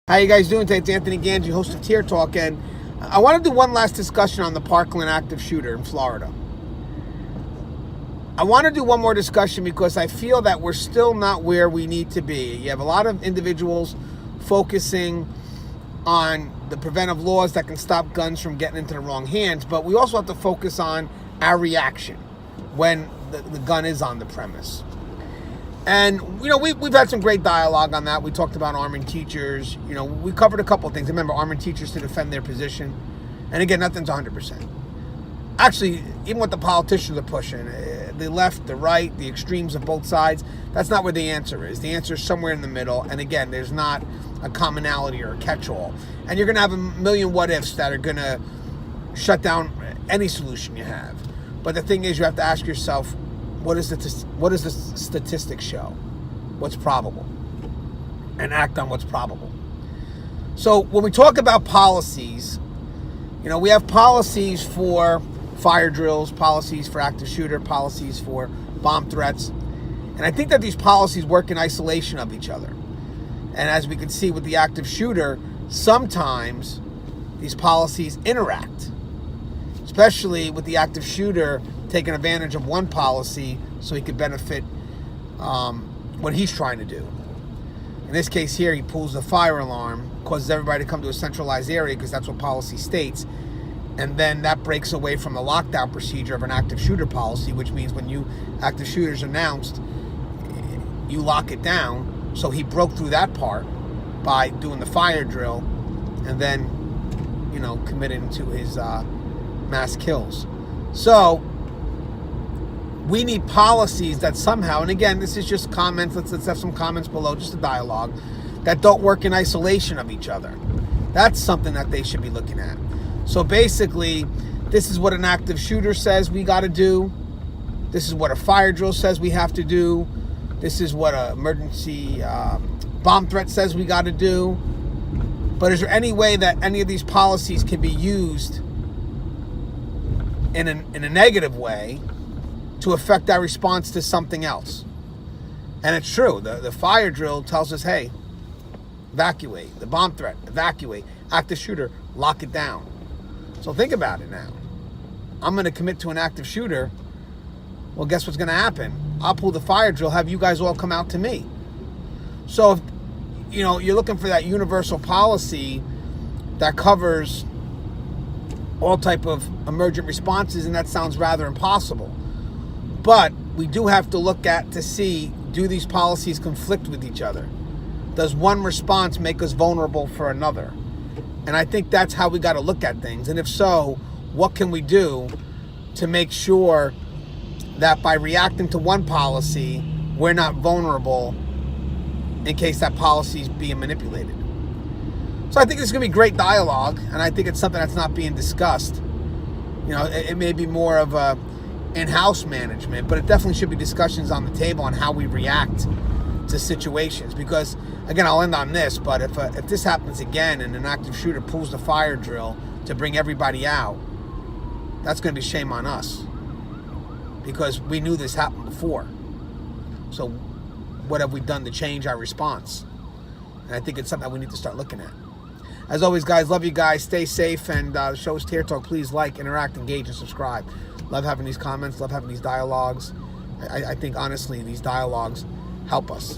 How you guys doing today? It's Anthony Gangi, host of Tier Talk, and I want to do one last discussion on the Parkland active shooter in Florida. I want to do one more discussion because I feel that we're still not where we need to be. You have a lot of individuals focusing on the preventive laws that can stop guns from getting into the wrong hands, but we also have to focus on our reaction when the gun is on the premise. And, we've had some great dialogue on that. We talked about arming teachers. We covered a couple of things. Remember, arming teachers to defend their position. And again, nothing's 100%. Actually, even what the politicians are pushing, the left, the right, the extremes of both sides, that's not where the answer is. The answer is somewhere in the middle. And again, there's not a commonality or a catch-all. And you're going to have a million what-ifs that are going to shut down any solution you have. But the thing is, you have to ask yourself, what does the statistics show? What's probable? And act on what's probable. So when we talk about policies, we have policies for fire drills, policies for active shooter, policies for bomb threats. And I think that these policies work in isolation of each other. And as we can see with the active shooter, sometimes these policies interact, especially with the active shooter taking advantage of one policy so he could benefit what he's trying to do. In this case here, he pulls the fire alarm, causes everybody to come to a centralized area because that's what policy states. And then that breaks away from the lockdown procedure of an active shooter policy, which means when active shooters announced, you lock it down. So he broke through that part by doing the fire drill and then, committing to his mass kills. So we need policies that somehow, and again, this is just comments, let's have some comments below, just a dialogue, that don't work in isolation of each other. That's something that they should be looking at. So basically, this is what an active shooter says we got to do. This is what a fire drill says we have to do. This is what an emergency bomb threat says we got to do. But is there any way that any of these policies can be used in a negative way to affect our response to something else? And it's true. The fire drill tells us, hey, evacuate. The bomb threat, evacuate. Active shooter, lock it down. So think about it now. I'm going to commit to an active shooter. Well, guess what's going to happen? I'll pull the fire drill, have you guys all come out to me. So if you're looking for that universal policy that covers all type of emergent responses, and that sounds rather impossible. But we do have to look at to see, do these policies conflict with each other? Does one response make us vulnerable for another? And I think that's how we got to look at things. And if so, what can we do to make sure that by reacting to one policy, we're not vulnerable in case that policy is being manipulated? So I think this is going to be great dialogue, and I think it's something that's not being discussed. It may be more of a in-house management, but it definitely should be discussions on the table on how we react to situations. Because, again, I'll end on this, but if this happens again and an active shooter pulls the fire drill to bring everybody out, that's going to be shame on us because we knew this happened before. So what have we done to change our response? And I think it's something that we need to start looking at. As always, guys, love you guys. Stay safe. And the show is Tier Talk. Please like, interact, engage, and subscribe. Love having these comments. Love having these dialogues. I think, honestly, these dialogues help us.